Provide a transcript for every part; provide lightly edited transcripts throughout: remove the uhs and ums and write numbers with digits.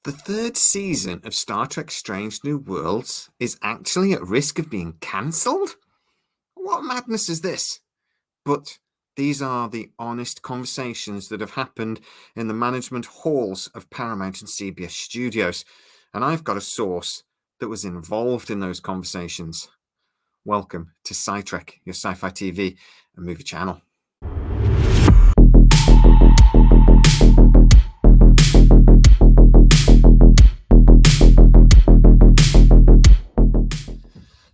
The third season of Star Trek Strange New Worlds is actually at risk of being cancelled? What madness is this? But these are the honest conversations that have happened in the management halls of Paramount and CBS studios. And I've got a source that was involved in those conversations. Welcome to Sci-Trek, your sci-fi TV and movie channel.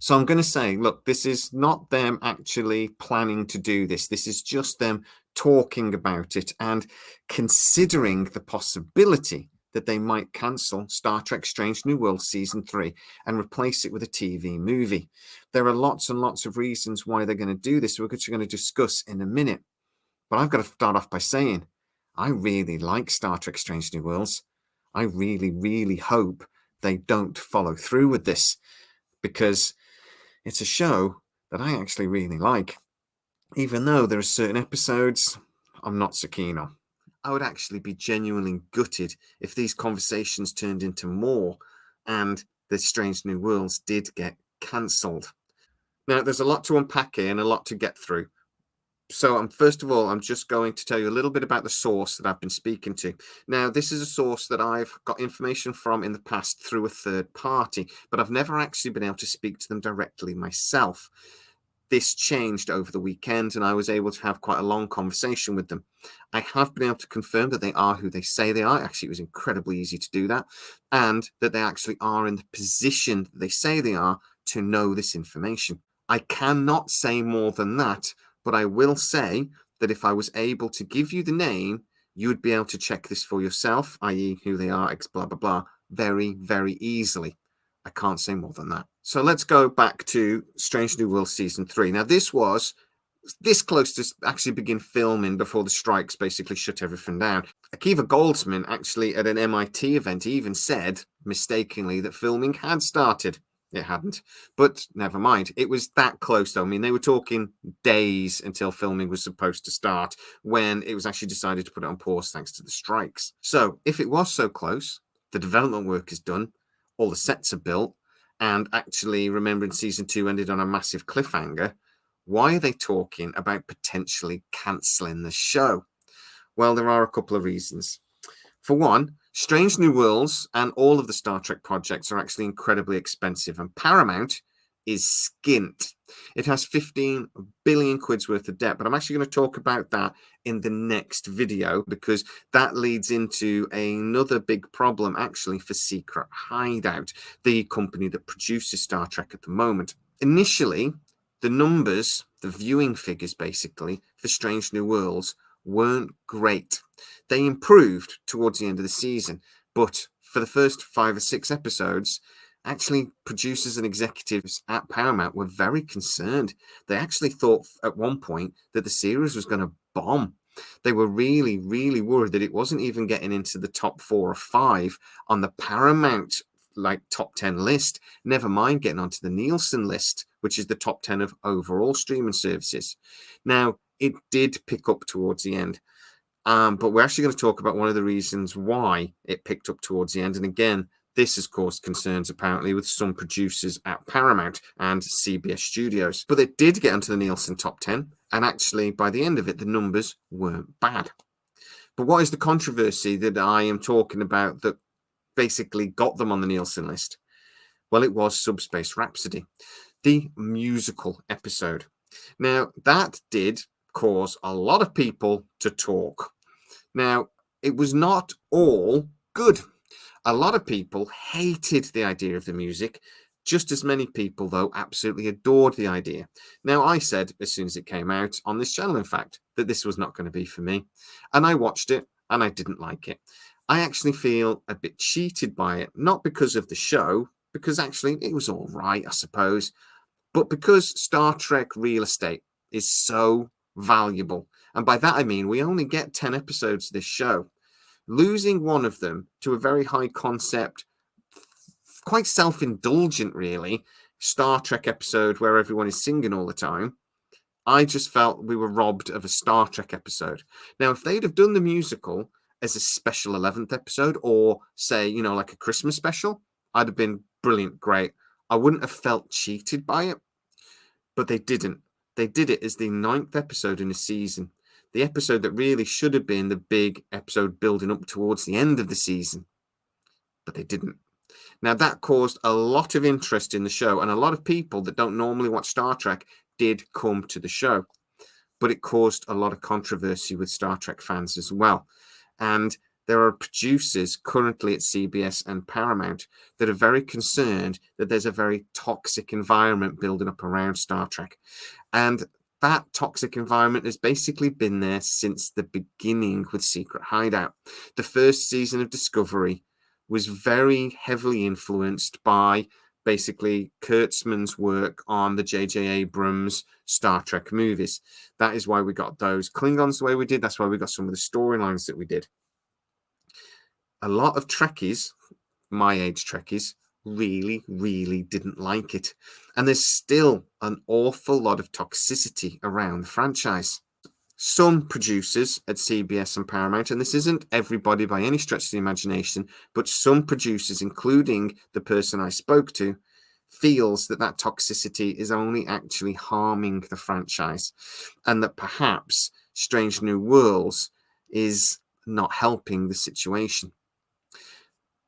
So I'm going to say, look, this is not them actually planning to do this. This is just them talking about it and considering the possibility that they might cancel Star Trek Strange New Worlds Season 3 and replace it with a TV movie. There are lots and lots of reasons why they're going to do this, which we're going to discuss in a minute. But I've got to start off by saying, I really like Star Trek Strange New Worlds. I really, really hope they don't follow through with this, because it's a show that I actually really like, even though there are certain episodes I'm not so keen on. I would actually be genuinely gutted if these conversations turned into more and the Strange New Worlds did get cancelled. Now, there's a lot to unpack here and a lot to get through. So first of all, I'm just going to tell you a little bit about the source that I've been speaking to. Now, this is a source that I've got information from in the past through a third party, but I've never actually been able to speak to them directly myself. This changed over the weekend, and I was able to have quite a long conversation with them. I have been able to confirm that they are who they say they are. Actually, it was incredibly easy to do that, and that they actually are in the position that they say they are to know this information. I cannot say more than that, but I will say that if I was able to give you the name, you would be able to check this for yourself, i.e. who they are, blah, blah, blah, very, very easily. I can't say more than that. So let's go back to Strange New World Season 3. Now, this was this close to actually begin filming before the strikes basically shut everything down. Akiva Goldsman actually at an MIT event even said, mistakenly, that filming had started. It hadn't, but never mind. It was that close, though. I mean, they were talking days until filming was supposed to start when it was actually decided to put it on pause thanks to the strikes. So if it was so close, the development work is done, all the sets are built, and actually, remembering Season 2 ended on a massive cliffhanger, why are they talking about potentially cancelling the show? Well, there are a couple of reasons. For one, Strange New Worlds and all of the Star Trek projects are actually incredibly expensive, and Paramount is skint. It has 15 billion quid's worth of debt, but I'm actually going to talk about that in the next video, because that leads into another big problem actually for Secret Hideout, the company that produces Star Trek at the moment. Initially, the numbers, the viewing figures basically, for Strange New Worlds weren't great. They improved towards the end of the season, but for the first 5 or 6 episodes, actually producers and executives at Paramount were very concerned. They actually thought at one point that the series was going to bomb. They were really, really worried that it wasn't even getting into the top 4 or 5 on the Paramount top 10 list, never mind getting onto the Nielsen list, which is the top 10 of overall streaming services. Now, it did pick up towards the end. But we're actually going to talk about one of the reasons why it picked up towards the end. And again, this has caused concerns apparently with some producers at Paramount and CBS Studios. But it did get into the Nielsen top 10. And actually, by the end of it, the numbers weren't bad. But what is the controversy that I am talking about that basically got them on the Nielsen list? Well, it was Subspace Rhapsody, the musical episode. Now, that did cause a lot of people to talk. Now, it was not all good. A lot of people hated the idea of the music. Just as many people, though, absolutely adored the idea. Now, I said, as soon as it came out on this channel, in fact, that this was not going to be for me. And I watched it, and I didn't like it. I actually feel a bit cheated by it, not because of the show, because actually it was all right, I suppose, but because Star Trek real estate is so valuable. And by that, I mean we only get 10 episodes of this show. Losing one of them to a very high concept, quite self-indulgent, really, Star Trek episode where everyone is singing all the time, I just felt we were robbed of a Star Trek episode. Now, if they'd have done the musical as a special 11th episode, or say, like a Christmas special, I'd have been brilliant, great. I wouldn't have felt cheated by it, but they didn't. They did it as the 9th episode in a season, the episode that really should have been the big episode building up towards the end of the season, but they didn't. Now, that caused a lot of interest in the show, and a lot of people that don't normally watch Star Trek did come to the show, but it caused a lot of controversy with Star Trek fans as well. And there are producers currently at CBS and Paramount that are very concerned that there's a very toxic environment building up around Star Trek. And that toxic environment has basically been there since the beginning with Secret Hideout. The first season of Discovery was very heavily influenced by basically Kurtzman's work on the J.J. Abrams Star Trek movies. That is why we got those Klingons the way we did. That's why we got some of the storylines that we did. A lot of Trekkies, my age Trekkies, really, really didn't like it. And there's still an awful lot of toxicity around the franchise. Some producers at CBS and Paramount, and this isn't everybody by any stretch of the imagination, but some producers, including the person I spoke to, feels that that toxicity is only actually harming the franchise, and that perhaps Strange New Worlds is not helping the situation.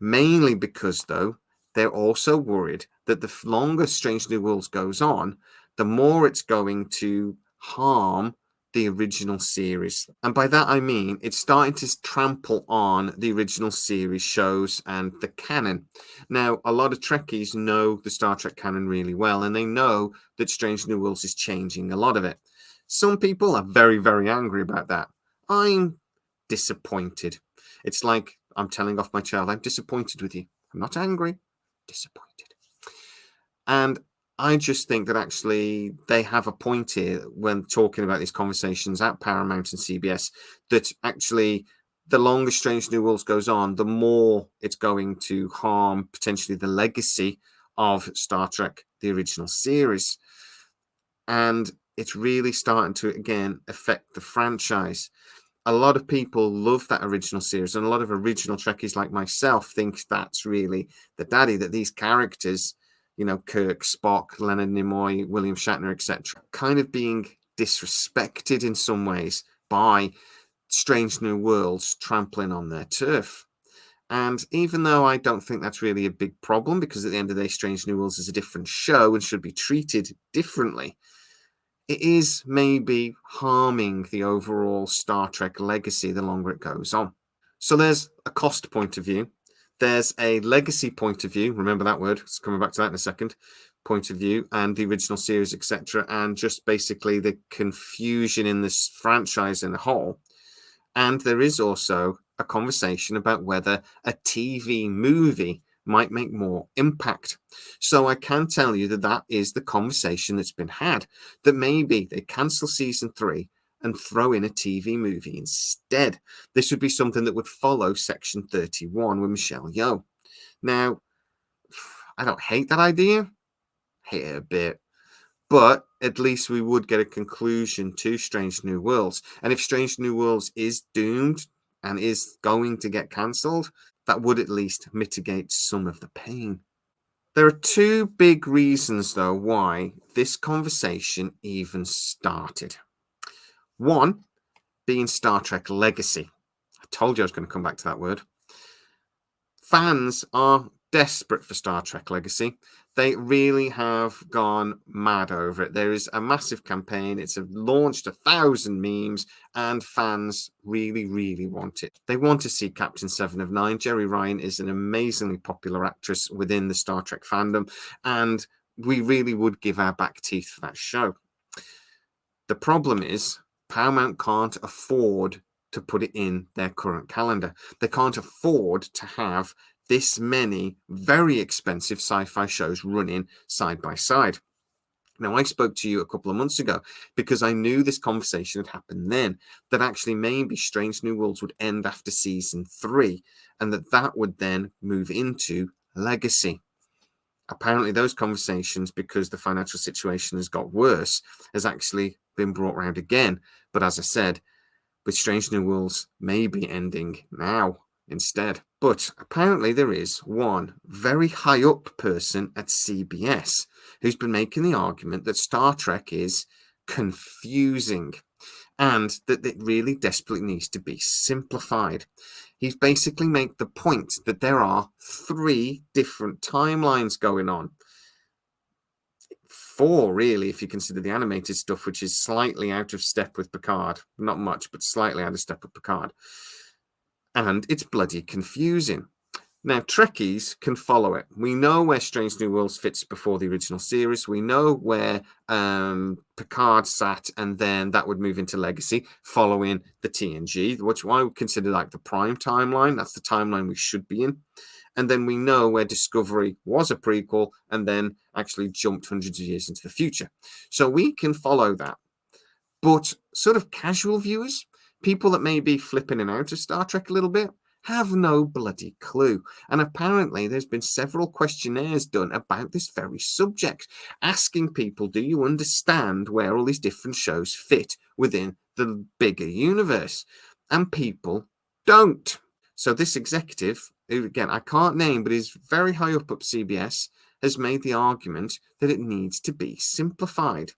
Mainly because, though, they're also worried that the longer Strange New Worlds goes on, the more it's going to harm the original series. And by that I mean it's starting to trample on the original series shows and the canon. Now, a lot of Trekkies know the Star Trek canon really well, and they know that Strange New Worlds is changing a lot of it. Some people are very, very angry about that. I'm disappointed. It's like I'm telling off my child, I'm disappointed with you. I'm not angry, disappointed. And I just think that actually they have a point here when talking about these conversations at Paramount and CBS, that actually the longer Strange New Worlds goes on, the more it's going to harm potentially the legacy of Star Trek, the original series. And it's really starting to, again, affect the franchise. A lot of people love that original series, and a lot of original Trekkies like myself think that's really the daddy, that these characters, Kirk, Spock, Leonard Nimoy, William Shatner, etc., kind of being disrespected in some ways by Strange New Worlds trampling on their turf. And even though I don't think that's really a big problem, because at the end of the day, Strange New Worlds is a different show and should be treated differently, it is maybe harming the overall Star Trek legacy the longer it goes on. So there's a cost point of view. There's a legacy point of view. Remember that word. It's coming back to that in a second. Point of view and the original series, etc. And just basically the confusion in this franchise in a whole. And there is also a conversation about whether a TV movie might make more impact. So I can tell you that that is the conversation that's been had, that maybe they cancel season 3 and throw in a TV movie instead. This would be something that would follow Section 31 with Michelle Yeoh. Now, I don't hate that idea. Hate it a bit. But at least we would get a conclusion to Strange New Worlds. And if Strange New Worlds is doomed and is going to get cancelled, that would at least mitigate some of the pain. There are two big reasons, though, why this conversation even started. One being Star Trek legacy. I told you I was going to come back to that word. Fans are desperate for Star Trek legacy. They really have gone mad over it. There is a massive campaign. It's launched 1,000 memes, and fans really, really want it. They want to see Captain 7 of 9. Jeri Ryan is an amazingly popular actress within the Star Trek fandom, and we really would give our back teeth for that show. The problem is Paramount can't afford to put it in their current calendar. They can't afford to have this many very expensive sci-fi shows running side by side. Now, I spoke to you a couple of months ago because I knew this conversation had happened then, that actually maybe Strange New Worlds would end after season 3, and that would then move into Legacy. Apparently, those conversations, because the financial situation has got worse, has actually been brought around again. But as I said, with Strange New Worlds maybe ending now instead. But apparently there is one very high up person at CBS who's been making the argument that Star Trek is confusing and that it really desperately needs to be simplified. He's basically made the point that there are 3 different timelines going on. 4, really, if you consider the animated stuff, which is slightly out of step with Picard. Not much, but slightly out of step with Picard. And it's bloody confusing. Now, Trekkies can follow it. We know where Strange New Worlds fits before the original series. We know where Picard sat, and then that would move into Legacy following the TNG, which I would consider like the prime timeline. That's the timeline we should be in. And then we know where Discovery was a prequel and then actually jumped hundreds of years into the future. So we can follow that. But sort of casual viewers, people that may be flipping in and out of Star Trek a little bit, have no bloody clue. And apparently there's been several questionnaires done about this very subject, asking people, do you understand where all these different shows fit within the bigger universe? And people don't. So this executive, who again I can't name, but is very high up CBS, has made the argument that it needs to be simplified,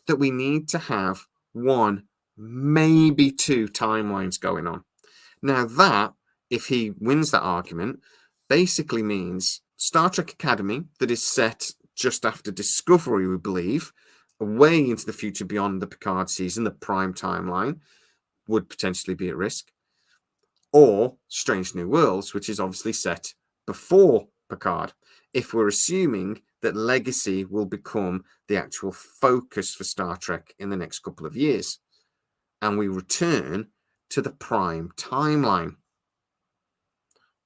that we need to have 1, maybe 2 timelines going on. Now that, if he wins that argument, basically means Star Trek Academy, that is set just after Discovery, we believe, way into the future beyond the Picard season, the prime timeline, would potentially be at risk. Or Strange New Worlds, which is obviously set before Picard, if we're assuming that Legacy will become the actual focus for Star Trek in the next couple of years, and we return to the prime timeline.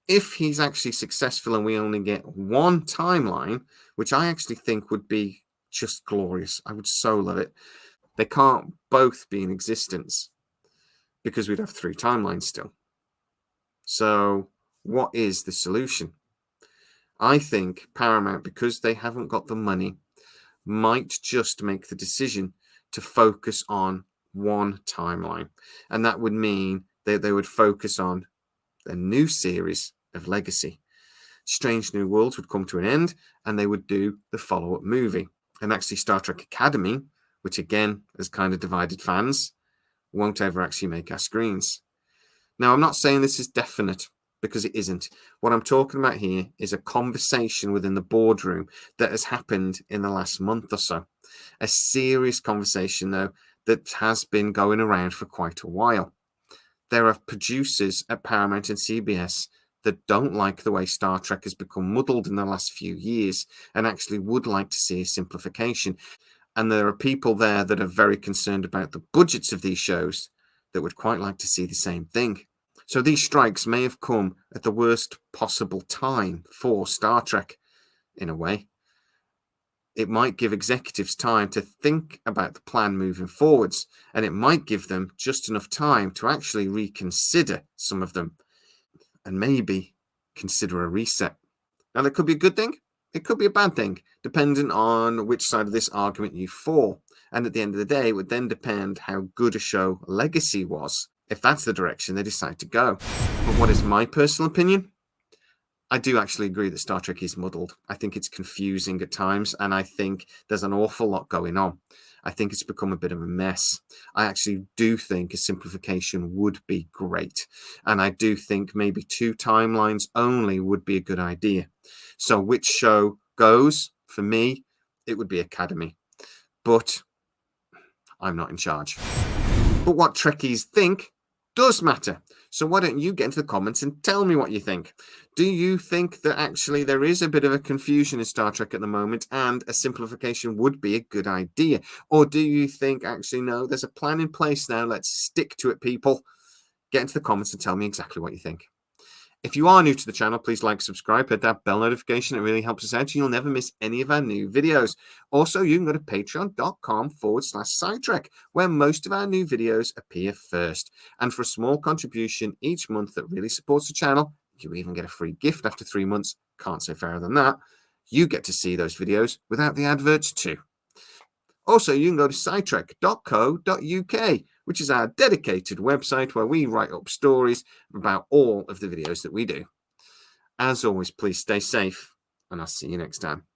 If he's actually successful and we only get 1 timeline, which I actually think would be just glorious, I would so love it. They can't both be in existence because we'd have 3 timelines still. So what is the solution? I think Paramount, because they haven't got the money, might just make the decision to focus on 1 timeline. And that would mean that they would focus on a new series of Legacy. Strange New Worlds would come to an end and they would do the follow-up movie. And actually Star Trek Academy, which again has kind of divided fans, won't ever actually make our screens. Now, I'm not saying this is definite because it isn't. What I'm talking about here is a conversation within the boardroom that has happened in the last month or so. A serious conversation, though, that has been going around for quite a while. There are producers at Paramount and CBS that don't like the way Star Trek has become muddled in the last few years and actually would like to see a simplification. And there are people there that are very concerned about the budgets of these shows that would quite like to see the same thing. So these strikes may have come at the worst possible time for Star Trek, in a way. It might give executives time to think about the plan moving forwards, and it might give them just enough time to actually reconsider some of them and maybe consider a reset. Now, that could be a good thing. It could be a bad thing, depending on which side of this argument you fall. And at the end of the day, it would then depend how good a show Legacy was, if that's the direction they decide to go. But what is my personal opinion? I do actually agree that Star Trek is muddled. I think it's confusing at times, and I think there's an awful lot going on. I think it's become a bit of a mess. I actually do think a simplification would be great. And I do think maybe 2 timelines only would be a good idea. So which show goes? For me, it would be Academy. But I'm not in charge. But what Trekkies think does matter. So why don't you get into the comments and tell me what you think? Do you think that actually there is a bit of a confusion in Star Trek at the moment and a simplification would be a good idea? Or do you think actually, no, there's a plan in place now, let's stick to it, people? Get into the comments and tell me exactly what you think. If you are new to the channel, please like, subscribe, hit that bell notification. It really helps us out. You'll never miss any of our new videos. Also, you can go to patreon.com/SciTrek, where most of our new videos appear first. And for a small contribution each month that really supports the channel, you even get a free gift after 3 months. Can't say fairer than that. You get to see those videos without the adverts too. Also, you can go to scitrek.co.uk, which is our dedicated website where we write up stories about all of the videos that we do. As always, please stay safe, and I'll see you next time.